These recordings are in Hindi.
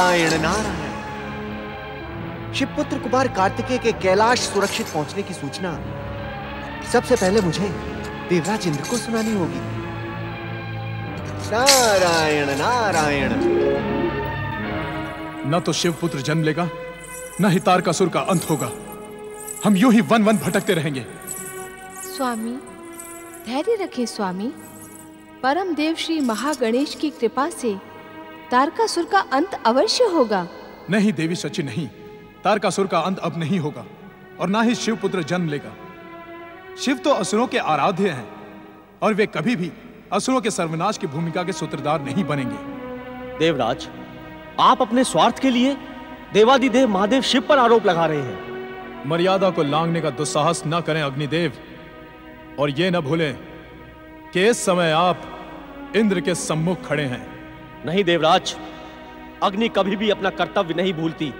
नारायण नारायण। शिवपुत्र कुमार कार्तिकेय के कैलाश सुरक्षित पहुंचने की सूचना सबसे पहले मुझे देवराज इंद्र को सुनानी होगी। नारायण नारायण। न तो शिवपुत्र जन्म लेगा, न ही तारकासुर का अंत होगा। हम यूं ही वन वन भटकते रहेंगे। स्वामी धैर्य रखें स्वामी। परम देव श्री महागणेश की कृपा से तारकासुर का अंत अवश्य होगा। नहीं देवी सची नहीं, तारकासुर का अंत अब नहीं होगा और ना ही शिवपुत्र जन्म लेगा। शिव तो असुरों के आराध्य हैं और वे कभी भी असुरों के सर्वनाश की भूमिका के सूत्रधार नहीं बनेंगे। देवराज, आप अपने स्वार्थ के लिए देवादिदेव महादेव शिव पर आरोप लगा रहे हैं। मर्यादा को लांघने का दुस्साहस न करें अग्निदेव, और ये न भूलें कि इस समय आप इंद्र के सम्मुख खड़े हैं। नहीं देवराज, अग्नि कभी भी अपना कर्तव्य नहीं भूलती,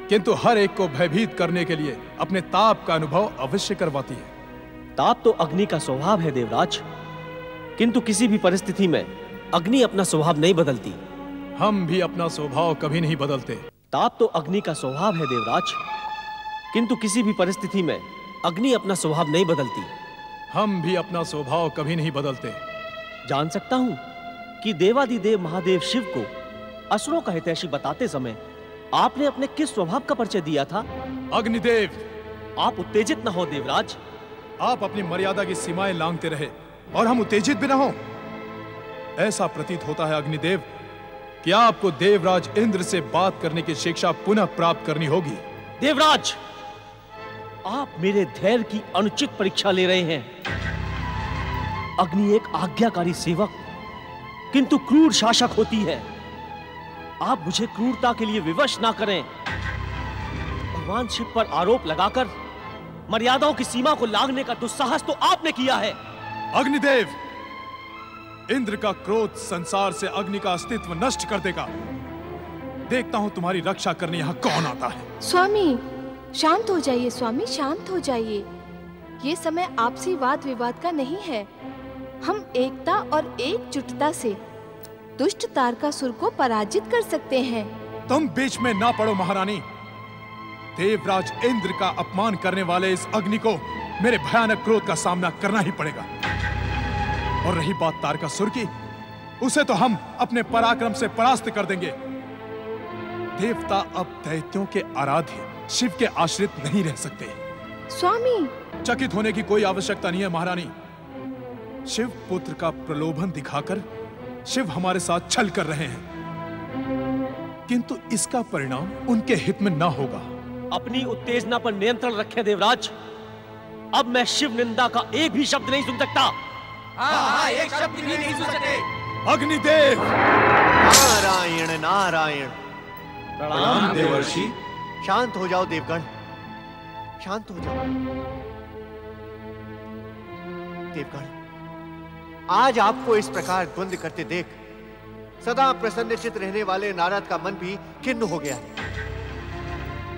किंतु हर एक को भयभीत करने के लिए अपने ताप का अनुभव अवश्य करवाती है। ताप तो अग्नि का स्वभाव है देवराज, किंतु किसी भी परिस्थिति में अग्नि अपना स्वभाव नहीं बदलती। हम भी अपना स्वभाव कभी नहीं बदलते। ताप तो अग्नि का स्वभाव है देवराज, किंतु किसी भी परिस्थिति में अग्नि अपना स्वभाव नहीं बदलती। हम भी अपना स्वभाव कभी नहीं बदलते। जान सकता हूं कि देवादिदेव महादेव शिव को असुरों का हितैषी बताते समय आपने अपने किस स्वभाव का परिचय दिया था? अग्निदेव, आप उत्तेजित न हो देवराज। आप अपनी मर्यादा की सीमाएं लांघते रहे और हम उत्तेजित भी न हो। ऐसा प्रतीत होता है अग्निदेव कि आपको देवराज इंद्र से बात करने की शिक्षा पुनः प्राप्त करनी होगी। देवराज, आप मेरे धैर्य की अनुचित परीक्षा ले रहे हैं। अग्नि एक आज्ञाकारी सेवक किंतु क्रूर शासक होती है। आप मुझे क्रूरता के लिए विवश ना करें। भगवान शिव पर आरोप लगाकर मर्यादाओं की सीमा को लांघने का दुस्साहस तो आपने किया है। अग्निदेव, इंद्र का क्रोध संसार से अग्नि का अस्तित्व नष्ट कर देगा। देखता हूं तुम्हारी रक्षा करने यहां कौन आता है। स्वामी शांत हो जाइए, स्वामी शांत हो जाइए। ये समय आपसी वाद विवाद का नहीं है। हम एकता और एकजुटता से दुष्ट तारकासुर को पराजित कर सकते हैं। तुम बीच में ना पड़ो महारानी। देवराज इंद्र का अपमान करने वाले इस अग्नि को मेरे भयानक क्रोध का सामना करना ही पड़ेगा। और रही बात तारकासुर की, उसे तो हम अपने पराक्रम से परास्त कर देंगे। देवता अब दैत्यों के आराध्य शिव के आश्रित नहीं रह सकते। स्वामी, चकित होने की कोई आवश्यकता नहीं है महारानी। शिव पुत्र का प्रलोभन दिखाकर शिव हमारे साथ छल कर रहे हैं, किंतु इसका परिणाम उनके हित में ना होगा। अपनी उत्तेजना पर नियंत्रण रखें देवराज। अब मैं शिव निंदा का एक भी शब्द नहीं सुन सकता। हाँ, एक शब्द भी नहीं सुन सकते। अग्निदेव, नारायण नारायण। प्रणाम देवर्षि। शांत हो जाओ देवगण, शांत हो जाओ। देवगण, आज आपको इस प्रकार द्वंद्व करते देख सदा प्रसन्नचित रहने वाले नारद का मन भी खिन्न हो गया है।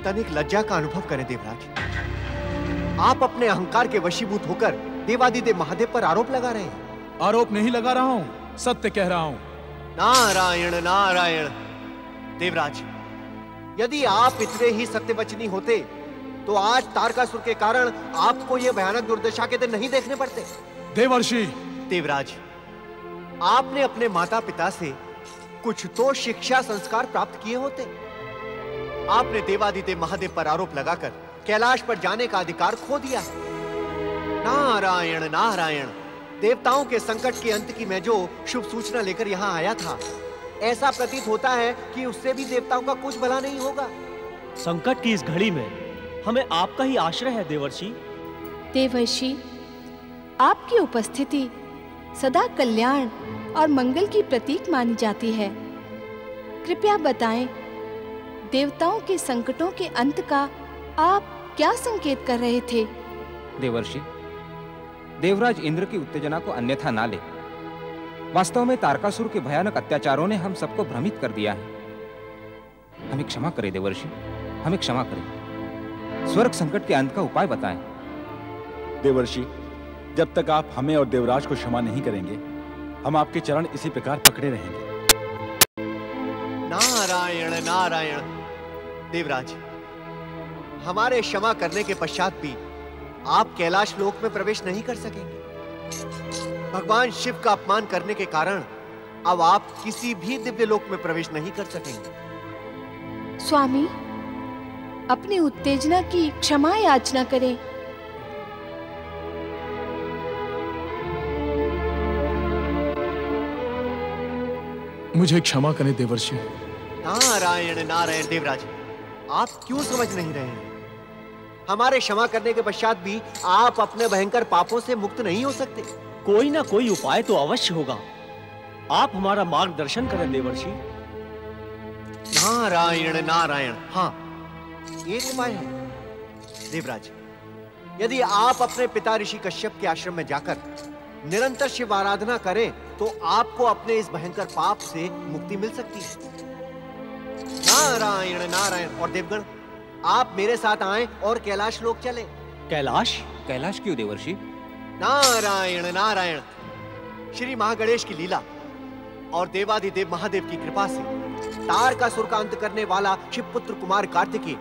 तनिक लज्जा का अनुभव करें देवराज। आप अपने अहंकार के वशीभूत होकर देवादिदेव महादेव पर आरोप लगा रहे हैं। आरोप नहीं लगा रहा हूं, सत्य कह रहा हूं। नारायण नारायण। देवराज, यदि आप इतने ही सत्यवचनी होते तो आज तारकासुर के कारण आपको यह भयानक दुर्दशा के दिन नहीं देखने पड़ते। देवर्षि। देवराज, आपने अपने माता पिता से कुछ तो शिक्षा संस्कार प्राप्त किए होते। आपने देवादिदेव महादेव पर आरोप लगाकर कैलाश पर जाने का अधिकार खो दिया। नारायण नारायण। देवताओं के संकट के अंत की मैं जो शुभ सूचना लेकर यहाँ आया था, ऐसा प्रतीत होता है कि उससे भी देवताओं का कुछ भला नहीं होगा। संकट की इस घड़ी में हमें आपका ही आश्रय है देवर्षि। देवर्षि, आपकी उपस्थिति सदा कल्याण और मंगल की प्रतीक मानी जाती है। कृपया बताएं, देवताओं के संकटों के अंत का आप क्या संकेत कर रहे थे? देवर्षि, देवराज इंद्र की उत्तेजना को अन्यथा ना ले। वास्तव में तारकासुर के भयानक अत्याचारों ने हम सबको भ्रमित कर दिया है। हमें क्षमा करें देवर्षि, हमें क्षमा करें। स्वर्ग संकट के अंत का उपाय बताएं। देवर्षि, जब तक आप हमें और देवराज को क्षमा नहीं करेंगे, हम आपके चरण इसी प्रकार पकड़े रहेंगे। नारायण नारायण। देवराज, हमारे क्षमा करने के पश्चात भी आप कैलाश लोक में प्रवेश नहीं कर सकेंगे। भगवान शिव का अपमान करने के कारण अब आप किसी भी दिव्य लोक में प्रवेश नहीं कर सकेंगे। स्वामी, अपनी उत्तेजना की क्षमा याचना करें। मुझे क्षमा करें देवर्षि। नारायण नारायण। देवराज, आप क्यों समझ नहीं रहे हैं? हमारे क्षमा करने के पश्चात भी आप अपने भयंकर पापों से मुक्त नहीं हो सकते। कोई ना कोई उपाय तो अवश्य होगा। आप हमारा मार्गदर्शन करें देवर्षि। नारायण नारायण। हाँ, एक उपाय है देवराज। यदि आप अपने पिता ऋषि कश्यप के आश्रम में जाकर निरंतर शिव आराधना करें तो आपको अपने इस भयंकर पाप से मुक्ति मिल सकती है। नारायण नारायण। और देवगण, आप मेरे साथ आएं और कैलाश लोक चलें। कैलाश? कैलाश क्यों देवर्षि? नारायण नारायण। श्री महागणेश की लीला और देवाधिदेव महादेव की कृपा से तारकासुर का अंत करने वाला शिवपुत्र कुमार कार्तिकेय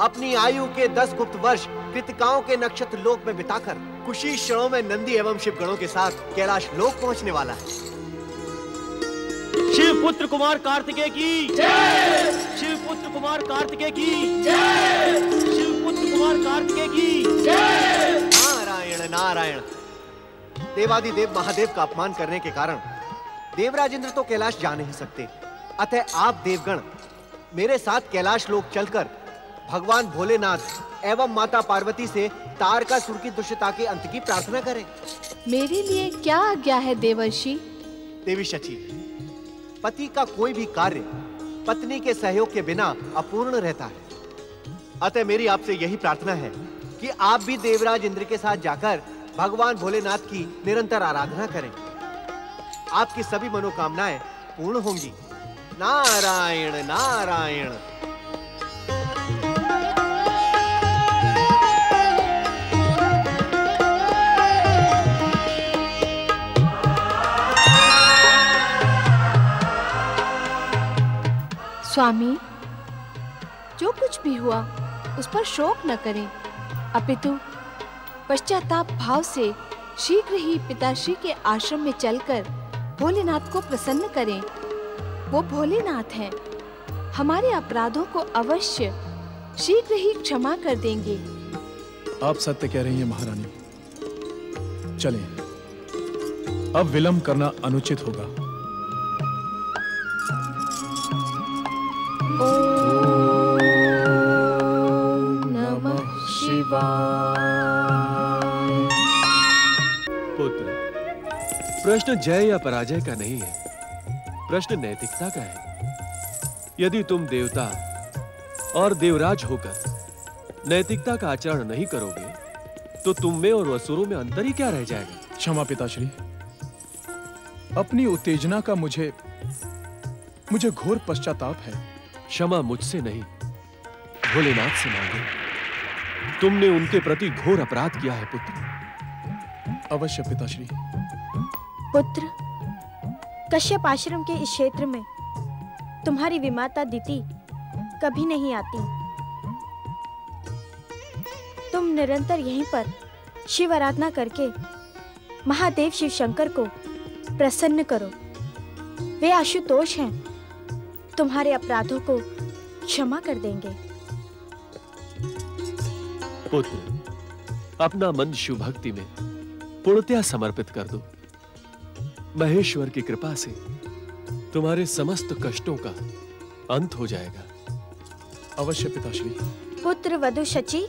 अपनी आयु के 10 गुप्त वर्ष कृतिकाओं के नक्षत्र लोक में बिताकर कुछ ही क्षणों में नंदी एवं शिवगणों के साथ कैलाश लोक पहुंचने वाला है। शिवपुत्र कुमार कार्तिकेय की जय! शिवपुत्र कुमार कार्तिकेय की जय! शिवपुत्र कुमार कार्तिकेय की जय! नारायण नारायण। देवाधिदेव महादेव का अपमान करने के कारण देवराज इंद्र तो कैलाश जा नहीं सकते। अतः आप देवगण मेरे साथ कैलाश लोक चलकर भगवान भोलेनाथ एवं माता पार्वती से तारकासुर की दुष्टता के अंत की प्रार्थना करें। मेरे लिए क्या आज्ञा है देवर्षि? देवी शची, पति का कोई भी कार्य पत्नी के सहयोग के बिना अपूर्ण रहता है। अतः मेरी आपसे यही प्रार्थना है कि आप भी देवराज इंद्र के साथ जाकर भगवान भोलेनाथ की निरंतर आराधना करें। आपकी सभी मनोकामनाएं पूर्ण होंगी। नारायण नारायण। स्वामी, जो कुछ भी हुआ उस पर शोक न करें, अपितु पश्चाताप भाव से शीघ्र ही पिताश्री के आश्रम में चलकर भोलेनाथ को प्रसन्न करें। वो भोलेनाथ हैं, हमारे अपराधों को अवश्य शीघ्र ही क्षमा कर देंगे। आप सत्य कह रही हैं महारानी। चलें, अब विलंब करना अनुचित होगा। ओम नमः शिवाय। पुत्र, प्रश्न जय या पराजय का नहीं है, प्रश्न नैतिकता का है। यदि तुम देवता और देवराज होकर नैतिकता का आचरण नहीं करोगे तो तुम में और असुरों में अंतर ही क्या रह जाएगा? क्षमा पिताश्री, अपनी उत्तेजना का मुझे घोर पश्चाताप है। क्षमा मुझसे नहीं, भोलेनाथ से मांगे। तुमने उनके प्रति घोर अपराध किया है पुत्र। अवश्य पिताश्री। पुत्र, कश्यप आश्रम के इस क्षेत्र में तुम्हारी विमाता दिति कभी नहीं आती। तुम निरंतर यहीं पर शिव आराधना करके महादेव शिव शंकर को प्रसन्न करो। वे आशुतोष हैं, तुम्हारे अपराधों को क्षमा कर देंगे। पुत्र, अपना मन शिव भक्ति में पूर्णतया समर्पित कर दो। महेश्वर की कृपा से तुम्हारे समस्त कष्टों का अंत हो जाएगा। अवश्य पिताश्री। पुत्र वधु शची।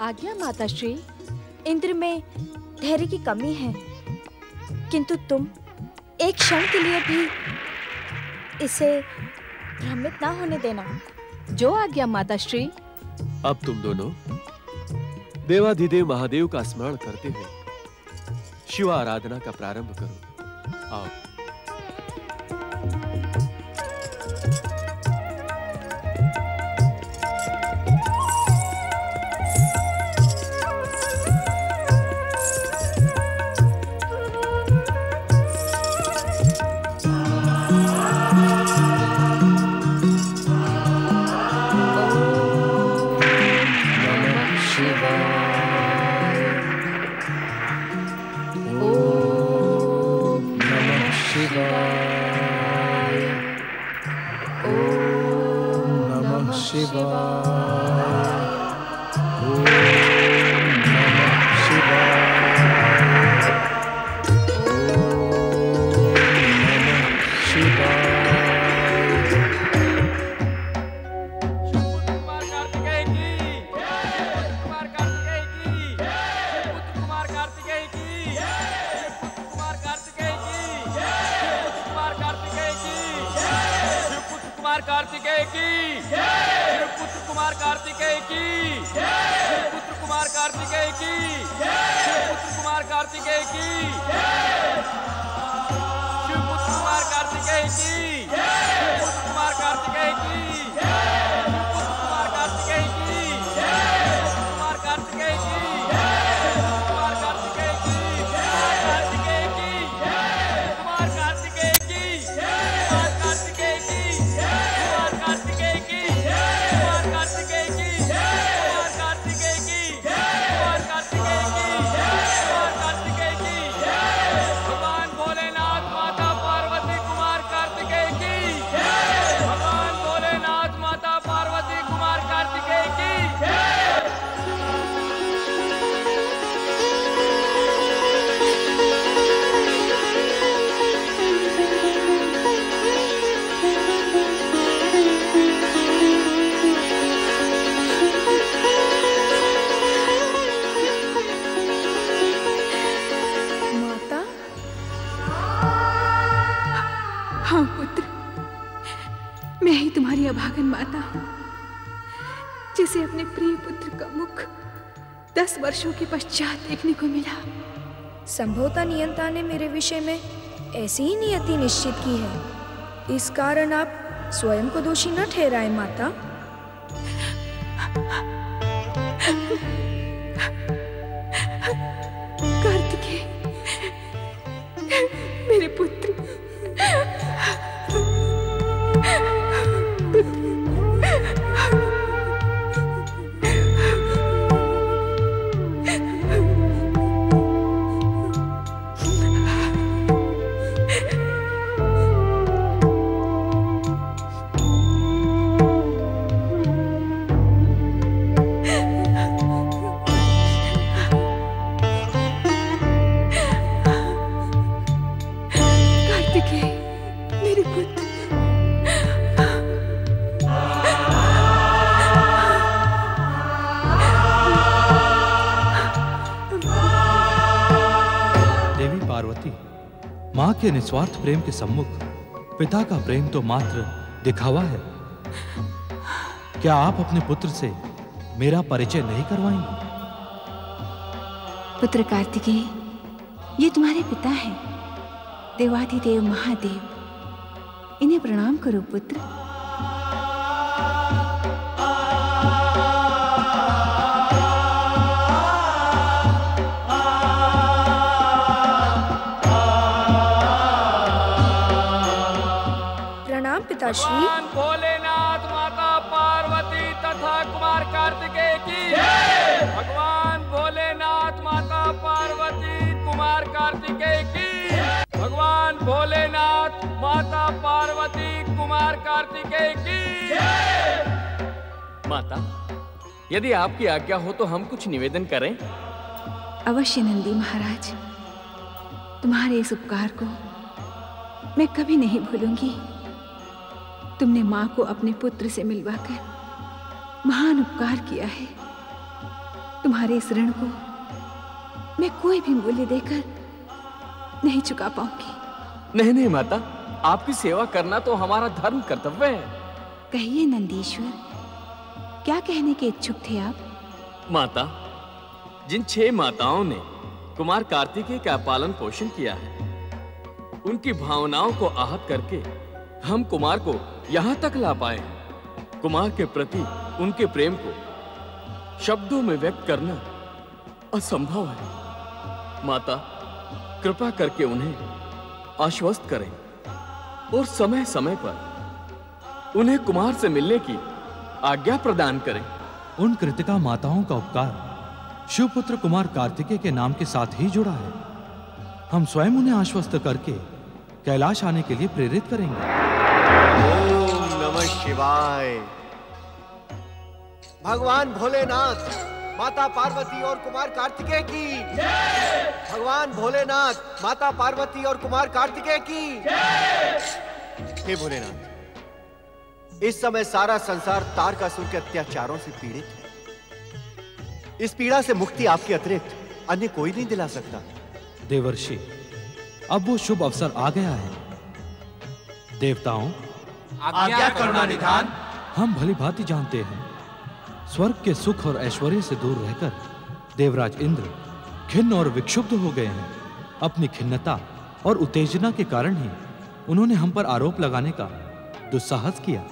आज्ञा माताश्री। इंद्र में धैर्य की कमी है, किंतु तुम एक क्षण के लिए भी इसे भ्रमित ना होने देना। जो आज्ञा माताश्री। अब तुम दोनों देवाधिदेव महादेव का स्मरण करते हुए शिव आराधना का प्रारंभ करो। आओ। कार्तिकेय की, शिवपुत्र कुमार कार्तिकेय की, शिवपुत्र कुमार कार्तिकेय की, शिवपुत्र कुमार कार्तिकेय की, शिवपुत्र कुमार कार्तिकेय की, शिवपुत्र कुमार कार्तिकेय की, शिवपुत्र कुमार कार्तिकेय की, कुमार कार्तिकेय की, कुमार कार्तिकेय की, कार्तिकेय की, कुमार कार्तिकेय की, कुमार कार्तिकेय की, कुमार कार्तिकेय की, कुमार कार्तिकेय की, कुमार कार्तिकेय की, कुमार कार्तिकेय की, कुमार कार्तिकेय की, भगवान भोलेनाथ माता पार्वती कुमार कार्तिकेय की, भगवान भोलेनाथ माता पार्वती कुमार कार्तिकेय की। माता, हाँ पुत्र, मैं ही तुम्हारी अभागन माता हूँ, जिसे अपने प्रिय पुत्र का मुख 10 वर्षों के पश्चात देखने को मिला। संभवतः नियंता ने मेरे विषय में ऐसी ही नियति निश्चित की है। इस कारण आप स्वयं को दोषी न ठहराए माता। कार्तिकेय, मेरे पुत्र, मां के निस्वार्थ प्रेम के सम्मुख पिता का प्रेम तो मात्र दिखावा है। क्या आप अपने पुत्र से मेरा परिचय नहीं करवाएंगे? पुत्र कार्तिकेय, ये तुम्हारे पिता हैं, देवाधिदेव महादेव। इन्हें प्रणाम करो पुत्र। पिताश्री। भगवान भोलेनाथ माता पार्वती तथा कुमार कार्तिकेय की। भगवान भोलेनाथ माता पार्वती कुमार कार्तिकेय की। भगवान भोलेनाथ माता पार्वती कुमार कार्तिकेय की। माता, यदि आपकी आज्ञा हो तो हम कुछ निवेदन करें। अवश्य नंदी महाराज, तुम्हारे इस उपकार को मैं कभी नहीं भूलूंगी। तुमने मां को अपने पुत्र से मिलवाकर महान उपकार किया है। तुम्हारे इस ऋण को मैं कोई भी मूल्य देकर नहीं चुका पाऊंगी। नहीं नहीं माता, आपकी सेवा करना तो हमारा धर्म कर्तव्य है। कहिए नंदीश्वर, क्या कहने के इच्छुक थे आप? माता, जिन 6 माताओं ने कुमार कार्तिकेय का पालन पोषण किया है, उनकी भावनाओं को आहत करके हम कुमार को यहाँ तक ला पाए। कुमार के प्रति उनके प्रेम को शब्दों में व्यक्त करना असंभव है। माता, कृपा करके उन्हें आश्वस्त करें और समय समय पर उन्हें कुमार से मिलने की आज्ञा प्रदान करें। उन कृतिका माताओं का उपकार शिवपुत्र कुमार कार्तिकेय के नाम के साथ ही जुड़ा है। हम स्वयं उन्हें आश्वस्त करके कैलाश आने के लिए प्रेरित करेंगे। ओम नमः शिवाय। भगवान भोलेनाथ माता पार्वती और कुमार कार्तिकेय की। भगवान भोलेनाथ माता पार्वती और कुमार कार्तिकेय की। हे भोलेनाथ, इस समय सारा संसार तारकासुर के अत्याचारों से पीड़ित है। इस पीड़ा से मुक्ति आपके अतिरिक्त अन्य कोई नहीं दिला सकता। देवर्षि, अब वो शुभ अवसर आ गया है। देवताओं, आज्ञा करुणा निधान। हम भली भांति जानते हैं, स्वर्ग के सुख और ऐश्वर्य से दूर रहकर देवराज इंद्र खिन्न और विक्षुब्ध हो गए हैं। अपनी खिन्नता और उत्तेजना के कारण ही उन्होंने हम पर आरोप लगाने का दुस्साहस किया।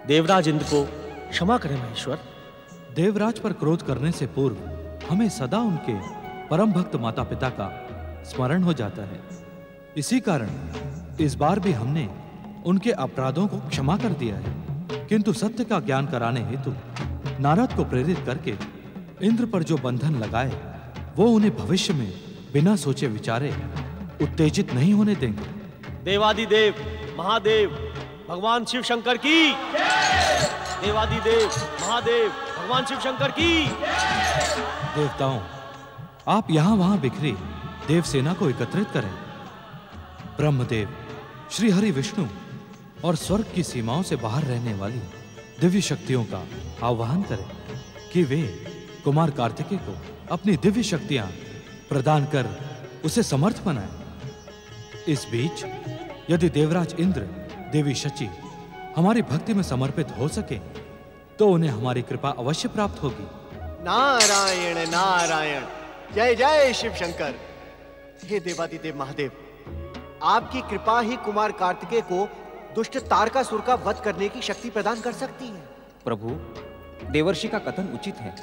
देवराज इंद्र को क्षमा करें महेश्वर। देवराज पर क्रोध करने से पूर्व हमें सदा उनके परम भक्त माता पिता का स्मरण हो जाता है। इसी कारण इस बार भी हमने उनके अपराधों को क्षमा कर दिया है, किंतु सत्य का ज्ञान कराने हेतु नारद को प्रेरित करके इंद्र पर जो बंधन लगाए वो उन्हें भविष्य में बिना सोचे विचारे उत्तेजित नहीं होने देंगे। देवादिदेव महादेव भगवान शिव शंकर की, देवादिदेव महादेव भगवान शिव शंकर की। देवताओं, आप यहां वहां बिखरी देव सेना को एकत्रित करें। ब्रह्मदेव, श्री हरि विष्णु और स्वर्ग की सीमाओं से बाहर रहने वाली दिव्य शक्तियों का आह्वान करें कि वे कुमार कार्तिकेय को अपनी दिव्य शक्तियां प्रदान कर उसे समर्थ बनाएं। इस बीच यदि देवराज इंद्र, देवी शची हमारी भक्ति में समर्पित हो सके तो उन्हें हमारी कृपा अवश्य प्राप्त होगी। नारायण नारायण, जय जय शिव शंकर। हे देवादिदेव महादेव, आपकी कृपा ही कुमार कार्तिकेय को दुष्ट तारकासुर का वध करने की शक्ति प्रदान कर सकती है। प्रभु, देवर्षि का कथन उचित है।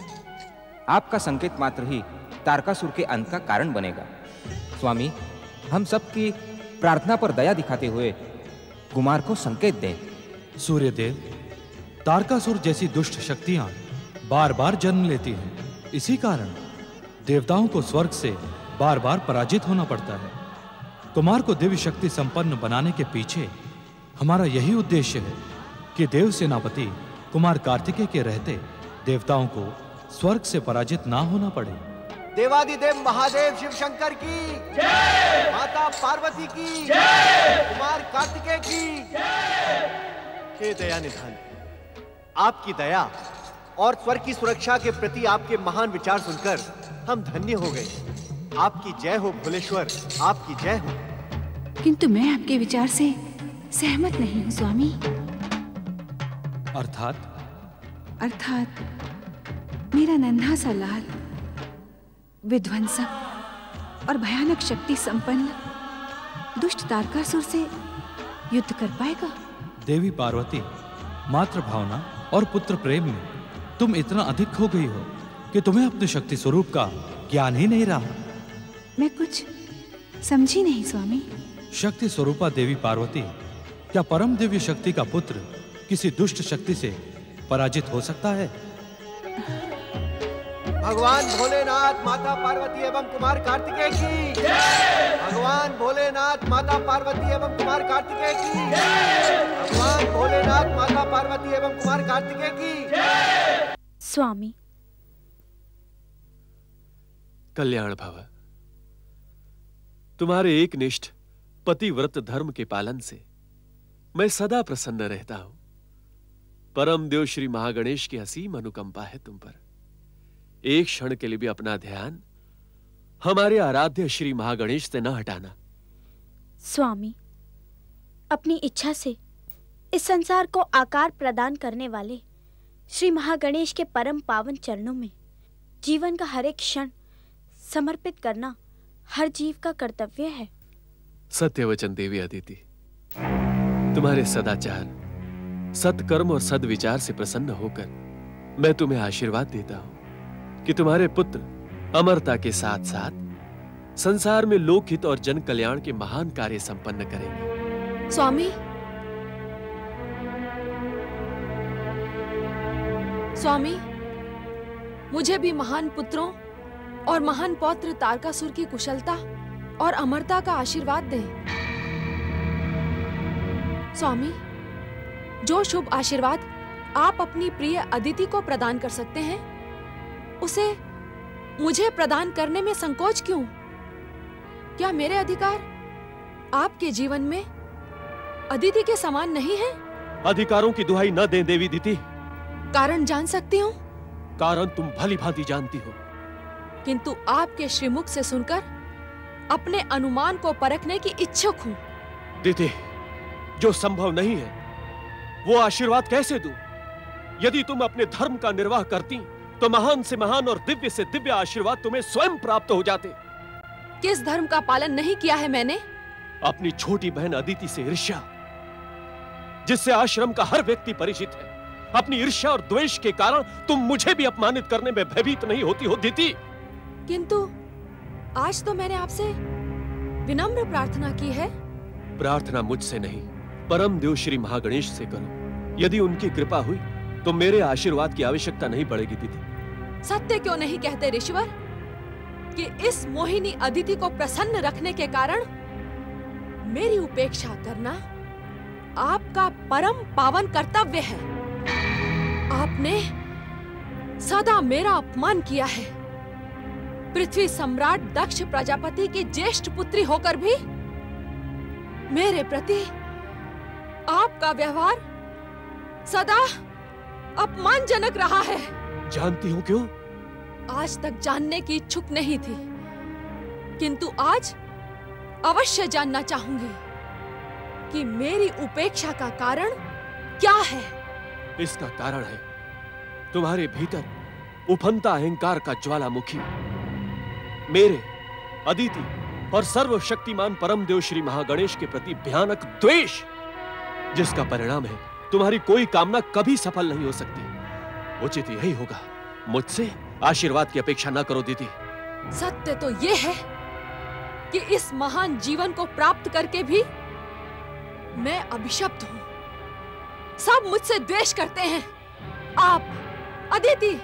आपका संकेत मात्र ही तारकासुर के अंत का कारण बनेगा। स्वामी, हम सबकी प्रार्थना पर दया दिखाते हुए कुमार को संकेत दें। सूर्यदेव, तारकासुर जैसी दुष्ट शक्तियां बार बार जन्म लेती हैं। इसी कारण देवताओं को स्वर्ग से बार बार पराजित होना पड़ता है। कुमार को दिव्य शक्ति संपन्न बनाने के पीछे हमारा यही उद्देश्य है कि देव सेनापति कुमार कार्तिकेय के रहते देवताओं को स्वर्ग से पराजित ना होना पड़े। देवादिदेव महादेव शिव शंकर की जय, माता पार्वती की जय, कुमार कार्तिकेय की जय। हे दया निधान, आपकी दया और स्वर्ग की सुरक्षा के प्रति आपके महान विचार सुनकर हम धन्य हो गए। आपकी जय हो भोलेश्वर, आपकी जय हो। किंतु मैं आपके विचार से सहमत नहीं हूँ स्वामी। अर्थात मेरा नन्हा सा लाल विध्वंसक और भयानक शक्ति संपन्न दुष्ट तारकासुर से युद्ध कर पाएगा? देवी पार्वती, मातृ भावना और पुत्र प्रेम में तुम इतना अधिक खो गई हो कि तुम्हें अपने शक्ति स्वरूप का ज्ञान ही नहीं रहा। मैं कुछ समझी नहीं स्वामी। शक्ति स्वरूपा देवी पार्वती, क्या परम दिव्य शक्ति का पुत्र किसी दुष्ट शक्ति से पराजित हो सकता है? भगवान भोलेनाथ, माता पार्वती एवं कुमार कार्तिकेय की जय। भगवान भोलेनाथ, माता पार्वती एवं कुमार कार्तिकेय की जय। भगवान भोलेनाथ, माता पार्वती एवं कुमार कार्तिकेय की जय। स्वामी, कल्याण भव। तुम्हारे एकनिष्ठ पतिव्रत धर्म के पालन से मैं सदा प्रसन्न रहता हूं। परम देव श्री महागणेश की असीम अनुकंपा है तुम पर। एक क्षण के लिए भी अपना ध्यान हमारे आराध्य श्री महागणेश से न हटाना। स्वामी, अपनी इच्छा से इस संसार को आकार प्रदान करने वाले श्री महागणेश के परम पावन चरणों में जीवन का हर एक क्षण समर्पित करना हर जीव का कर्तव्य है। सत्यवचन देवी अदिति, तुम्हारे सदाचार, सत्कर्म और सद्विचार से प्रसन्न होकर मैं तुम्हें आशीर्वाद देता हूं कि तुम्हारे पुत्र अमरता के साथ साथ संसार में लोकहित और जन कल्याण के महान कार्य संपन्न करेंगे। स्वामी, मुझे भी महान पुत्रों और महान पौत्र तारकासुर की कुशलता और अमरता का आशीर्वाद दें। स्वामी, जो शुभ आशीर्वाद आप अपनी प्रिय अदिति को प्रदान कर सकते हैं, उसे मुझे प्रदान करने में संकोच क्यों? क्या मेरे अधिकार आपके जीवन में अदिति के समान नहीं है? अधिकारों की दुहाई न दें देवी दीति। कारण जान सकती हूँ? कारण तुम भली भांति जानती हो, किंतु आपके श्रीमुख से सुनकर अपने अनुमान को परखने की इच्छुक हूँ। दीति, जो संभव नहीं है वो आशीर्वाद कैसे दूं? यदि तुम अपने धर्म का निर्वाह करती तो महान से महान और दिव्य से दिव्य आशीर्वाद तुम्हें स्वयं प्राप्त हो जाते। किस धर्म का पालन नहीं किया है मैंने? अपनी छोटी बहन अदिति से ईर्ष्या, जिससे आश्रम का हर व्यक्ति परिचित है। अपनी ईर्ष्या और द्वेष के कारण तुम मुझे भी अपमानित करने में भयभीत नहीं होती हो दीदी? किंतु आज तो मैंने आपसे विनम्र प्रार्थना की है। प्रार्थना मुझसे नहीं, परम देव श्री महागणेश से करो। यदि उनकी कृपा हुई तो मेरे आशीर्वाद की आवश्यकता नहीं पड़ेगी दीदी। सत्य क्यों नहीं कहते ऋषिवर कि इस मोहिनी अदिति को प्रसन्न रखने के कारण मेरी उपेक्षा करना आपका परम पावन कर्तव्य है। आपने सदा मेरा अपमान किया है। पृथ्वी सम्राट दक्ष प्रजापति की ज्येष्ठ पुत्री होकर भी मेरे प्रति आपका व्यवहार सदा अपमानजनक रहा है। जानती हो क्यों? आज तक जानने की इच्छुक नहीं थी, किंतु आज अवश्य जानना चाहूंगी कि मेरी उपेक्षा का कारण क्या है। इसका कारण है तुम्हारे भीतर उफनता अहंकार का ज्वालामुखी, मेरे, अदिति और सर्वशक्तिमान परम देव श्री महागणेश के प्रति भयानक द्वेष, जिसका परिणाम है तुम्हारी कोई कामना कभी सफल नहीं हो सकती। उचित यही होगा मुझसे आशीर्वाद की अपेक्षा न करो दीदी। सत्य तो ये है कि इस महान जीवन को प्राप्त करके भी मैं अभिशप्त हूं। सब मुझसे द्वेष करते हैं। आप, अदिति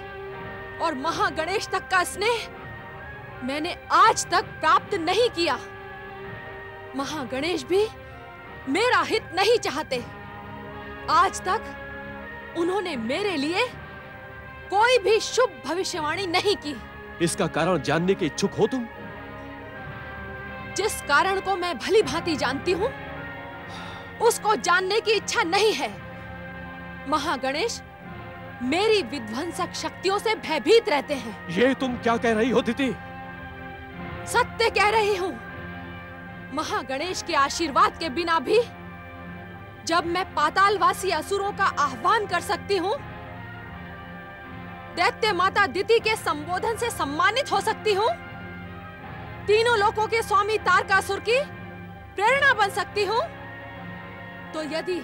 और महागणेश तक का स्नेह मैंने आज तक प्राप्त नहीं किया। महागणेश भी मेरा हित नहीं चाहते। आज तक उन्होंने मेरे लिए कोई भी शुभ भविष्यवाणी नहीं की। इसका कारण जानने के इच्छुक हो तुम? जिस कारण को मैं भली भांति जानती हूँ, उसको जानने की इच्छा नहीं है। महागणेश मेरी विध्वंसक शक्तियों से भयभीत रहते हैं। ये तुम क्या कह रही हो दीदी? सत्य कह रही हूँ। महागणेश के आशीर्वाद के बिना भी जब मैं पातालवासी असुरों का आह्वान कर सकती हूँ, दैत्य माता दिति के संबोधन से सम्मानित हो सकती हूँ, तीनों लोकों के स्वामी तारकासुर की प्रेरणा बन सकती हूँ, तो यदि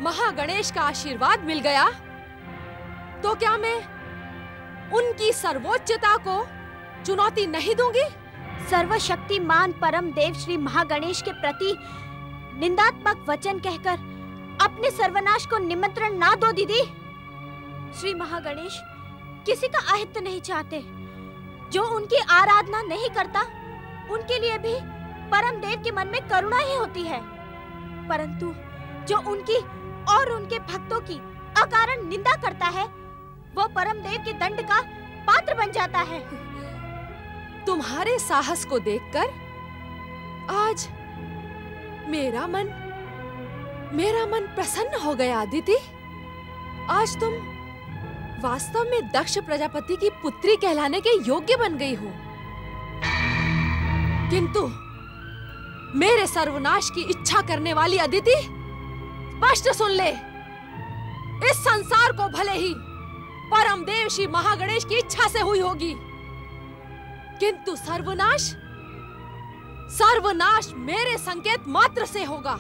महागणेश का आशीर्वाद मिल गया तो क्या मैं उनकी सर्वोच्चता को चुनौती नहीं दूंगी? सर्वशक्तिमान परम देव श्री महागणेश के प्रति निंदात्मक वचन कहकर अपने सर्वनाश को निमंत्रण ना दो दीदी। श्री महागणेश किसी का अहित नहीं चाहते। जो उनकी आराधना नहीं करता, उनके लिए भी परम देव के मन में करुणा ही होती है, परंतु जो उनकी और उनके भक्तों की अकारण निंदा करता है, वो परम देव के दंड का पात्र बन जाता है। तुम्हारे साहस को देखकर आज मेरा मन प्रसन्न हो गया अदिति। आज तुम वास्तव में दक्ष प्रजापति की पुत्री कहलाने के योग्य बन गई हो। किंतु मेरे सर्वनाश की इच्छा करने वाली अदिति, स्पष्ट सुन ले, इस संसार को भले ही परम देव श्री महागणेश की इच्छा से हुई होगी, किंतु सर्वनाश मेरे संकेत मात्र से होगा।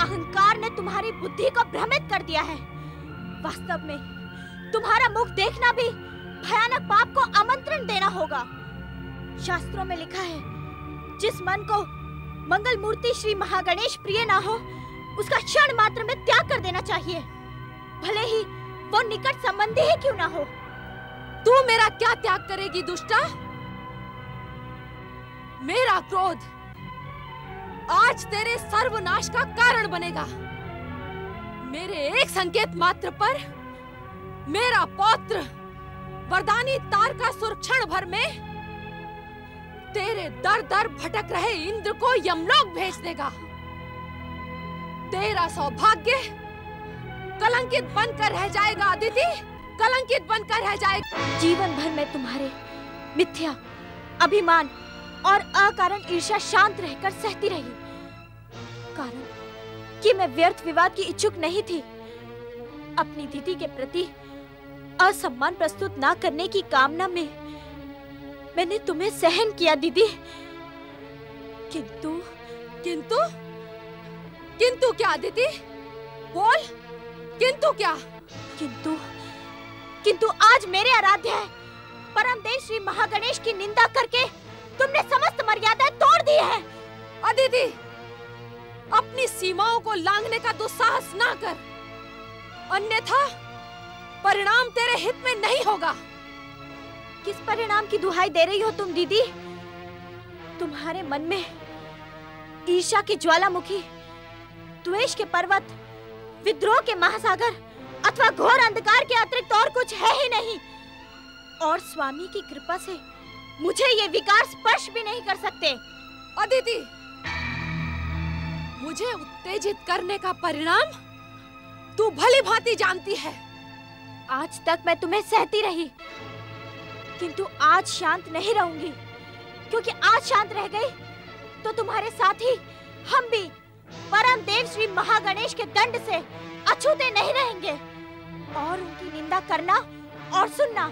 अहंकार ने तुम्हारी बुद्धि को भ्रमित कर दिया है। वास्तव में तुम्हारा मुख देखना भी भयानक पाप को आमंत्रण देना होगा। शास्त्रों में लिखा है, जिस मन को मंगल मूर्ति श्री महागणेश प्रिय ना हो, उसका क्षण मात्र में त्याग कर देना चाहिए, भले ही वो निकट संबंधी ही क्यों ना हो। तू मेरा क्या त्याग करेगी दुष्टा? मेरा क्रोध आज तेरे सर्वनाश का कारण बनेगा। मेरे एक संकेत मात्र पर मेरा पौत्र वरदानी तारकासुर क्षण भर में तेरे दर दर भटक रहे इंद्र को यमलोक भेज देगा। तेरा सौभाग्य कलंकित बनकर रह जाएगा अदिति, कलंकित बनकर रह जाएगा। जीवन भर में तुम्हारे मिथ्या अभिमान और अकारण ईर्ष्या शांत रहकर सहती रही। कि मैं व्यर्थ विवाद की इच्छुक नहीं थी। अपनी दीदी के प्रति असम्मान प्रस्तुत ना करने की कामना में मैंने तुम्हें सहन किया दीदी। किंतु किंतु किंतु क्या दीदी? बोल, किंतु क्या? किंतु किंतु आज मेरे आराध्य है परम देव श्री महागणेश की निंदा करके तुमने समस्त मर्यादाएं तोड़ दी है। अदिति, अपनी सीमाओं को लांघने का दुस्साहस ना कर, अन्यथा परिणाम तेरे हित में नहीं होगा। किस परिणाम की दुहाई दे रही हो तुम दीदी? तुम्हारे मन में ईर्ष्या की ज्वालामुखी, द्वेष के पर्वत, विद्रोह के महासागर अथवा घोर अंधकार के अतिरिक्त और कुछ है ही नहीं। और स्वामी की कृपा से मुझे ये विकार स्पर्श भी नहीं कर सकते। अदिति, मुझे उत्तेजित करने का परिणाम तू भली भांति जानती है। आज तक मैं तुम्हें सहती रही, किंतु आज शांत नहीं रहूंगी, क्योंकि आज शांत रह गई तो तुम्हारे साथ ही हम भी परम देव श्री महागणेश के दंड से अछूते नहीं रहेंगे। और उनकी निंदा करना और सुनना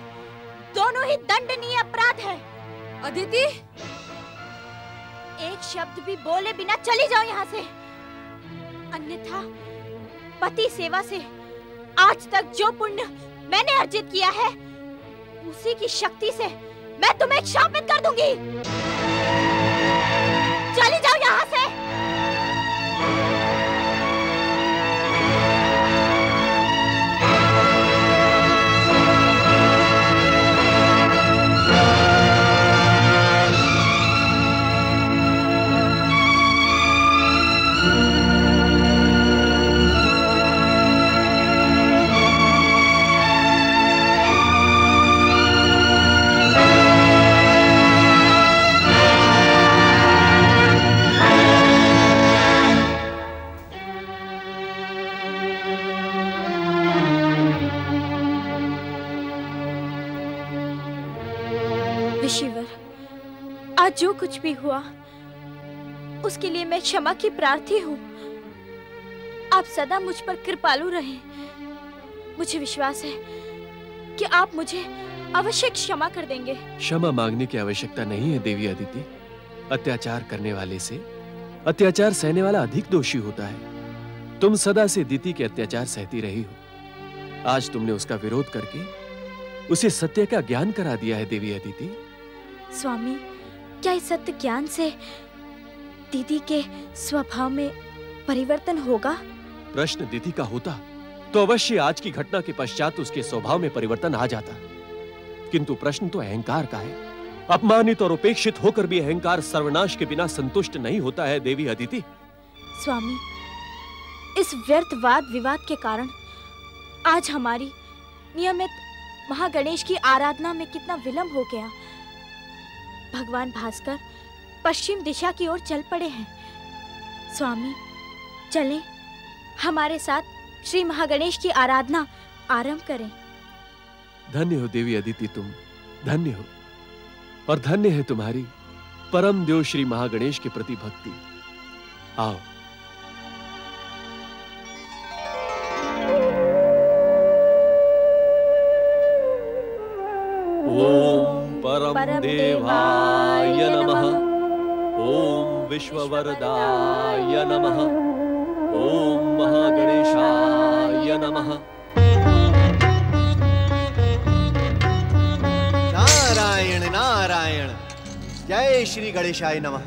दोनों ही दंडनीय अपराध है। अदिति, एक शब्द भी बोले बिना चली जाओ यहाँ से, अन्यथा पति सेवा से आज तक जो पुण्य मैंने अर्जित किया है उसी की शक्ति से मैं तुम्हें शापित कर दूंगी। चली जाओ यहाँ से। ऋषिवर, आज जो कुछ भी हुआ उसके लिए मैं क्षमा की प्रार्थी हूँ। आप सदा मुझ पर कृपालु रहें। मुझे विश्वास है कि आप मुझे अवश्य क्षमा कर देंगे। क्षमा मांगने की आवश्यकता नहीं है देवी अदिति। अत्याचार करने वाले से अत्याचार सहने वाला अधिक दोषी होता है। तुम सदा से दीति के अत्याचार सहती रही हो। आज तुमने उसका विरोध करके उसे सत्य का ज्ञान करा दिया है देवी अदिति। स्वामी, क्या इस सत्य ज्ञान से दीदी के स्वभाव में परिवर्तन होगा? प्रश्न दीदी का होता तो अवश्य आज की घटना के पश्चात उसके स्वभाव में परिवर्तन आ जाता, किंतु प्रश्न तो अहंकार का है। अपमानित और उपेक्षित होकर भी अहंकार सर्वनाश के बिना संतुष्ट नहीं होता है देवी अदिति। स्वामी, इस व्यर्थ वाद विवाद के कारण आज हमारी नियमित महागणेश की आराधना में कितना विलंब हो गया। भगवान भास्कर पश्चिम दिशा की ओर चल पड़े हैं। स्वामी, चलें, हमारे साथ श्री महागणेश की आराधना आरंभ करें। धन्य हो देवी अदिति, तुम धन्य हो, और धन्य है तुम्हारी परम देव श्री महागणेश के प्रति भक्ति। आओ। ओम परम देवाय नमः। ओम विश्ववरदाय नमः। ओम महागणेशाय नमः। नारायण नारायण, जय श्री गणेशाय नमः।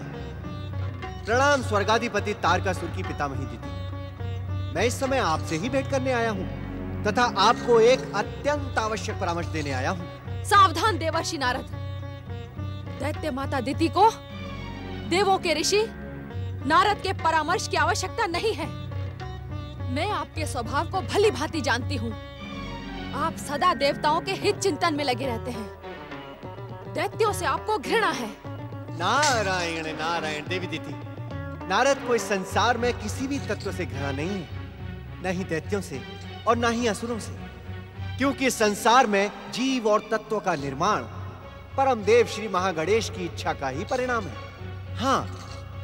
प्रणाम स्वर्गाधिपति तारकासुर की पितामही दीदी। मैं इस समय आपसे ही भेंट करने आया हूँ तथा आपको एक अत्यंत आवश्यक परामर्श देने आया हूँ। सावधान देवर्षि नारद, दैत्य माता दिति को देवों के ऋषि नारद के परामर्श की आवश्यकता नहीं है। मैं आपके स्वभाव को भली भांति जानती हूँ। आप सदा देवताओं के हित चिंतन में लगे रहते हैं। दैत्यों से आपको घृणा है। नारायण नारायण देवी दीदी, नारद को इस संसार में किसी भी तत्व से घृणा नहीं है, न ही दैत्यों से और न ही असुरों से, क्योंकि इस संसार में जीव और तत्वों का निर्माण परम देव श्री महागणेश की इच्छा का ही परिणाम है। हाँ,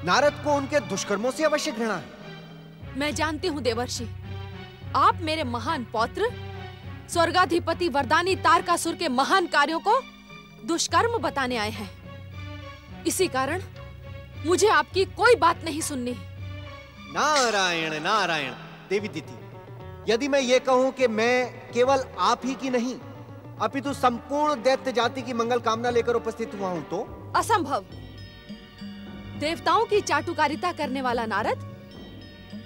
नारद को उनके दुष्कर्मों से अवश्य घृणा है। मैं जानती हूँ देवर्षि, आप मेरे महान पौत्र स्वर्गाधिपति वरदानी तारकासुर के महान कार्यों को दुष्कर्म बताने आए हैं। इसी कारण मुझे आपकी कोई बात नहीं सुननी। नारायण नारायण देवी दीदी, यदि मैं ये कहूं कि मैं केवल आप ही की नहीं अपितु संपूर्ण दैत्य जाति की मंगल कामना लेकर उपस्थित हुआ हूं तो? असंभव। देवताओं की चाटुकारिता करने वाला नारद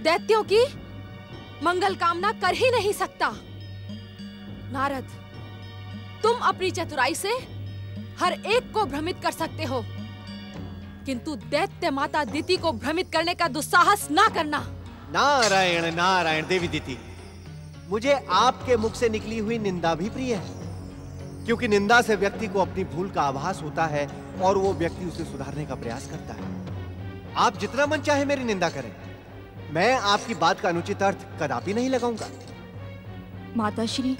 दैत्यों की मंगल कामना कर ही नहीं सकता। नारद, तुम अपनी चतुराई से हर एक को भ्रमित कर सकते हो, किंतु दैत्य माता दिति को भ्रमित करने का दुस्साहस ना करना। नारायण नारायण देवी दीदी, मुझे आपके मुख से निकली हुई निंदा भी प्रिय है, क्योंकि निंदा से व्यक्ति को अपनी भूल का आभास होता है और वो व्यक्ति उसे सुधारने का प्रयास करता है। आप जितना मन चाहे मेरी निंदा करें, मैं आपकी बात का अनुचित अर्थ कदापि नहीं लगाऊंगा। माताश्री,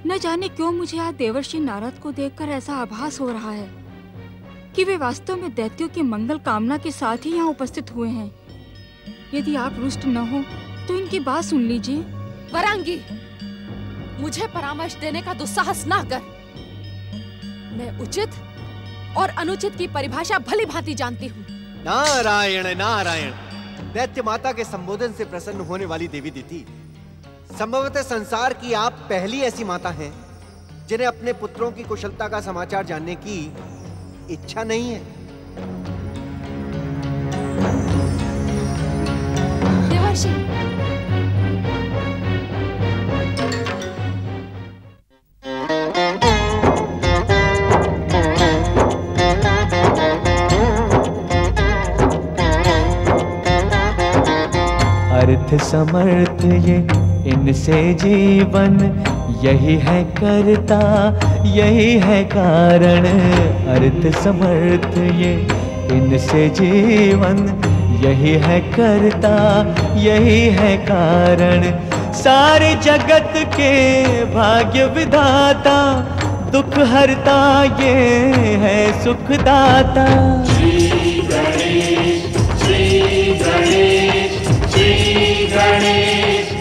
न जाने क्यों मुझे आज देवर्षि नारद को देखकर ऐसा आभास हो रहा है कि वे वास्तव में दैत्यों की मंगल कामना के साथ ही यहाँ उपस्थित हुए हैं। यदि आप रुष्ट न हो तो इनकी बात सुन लीजिए। वरांगी, मुझे परामर्श देने का दुस्साहस ना कर। मैं उचित और अनुचित की परिभाषा भली भांति जानती हूँ। नारायण नारायण, दैत्य माता के संबोधन से प्रसन्न होने वाली देवी दीदी, संभवतः संसार की आप पहली ऐसी माता हैं जिन्हें अपने पुत्रों की कुशलता का समाचार जानने की इच्छा नहीं है। देवर्षि, अर्थ समर्थ ये इनसे जीवन, यही है करता यही है कारण। अर्थ समर्थ ये इनसे जीवन, यही है करता यही है कारण। सारे जगत के भाग्य विधाता, दुख हरता ये है सुखदाता। श्री गणेश श्री गणेश श्री गणेश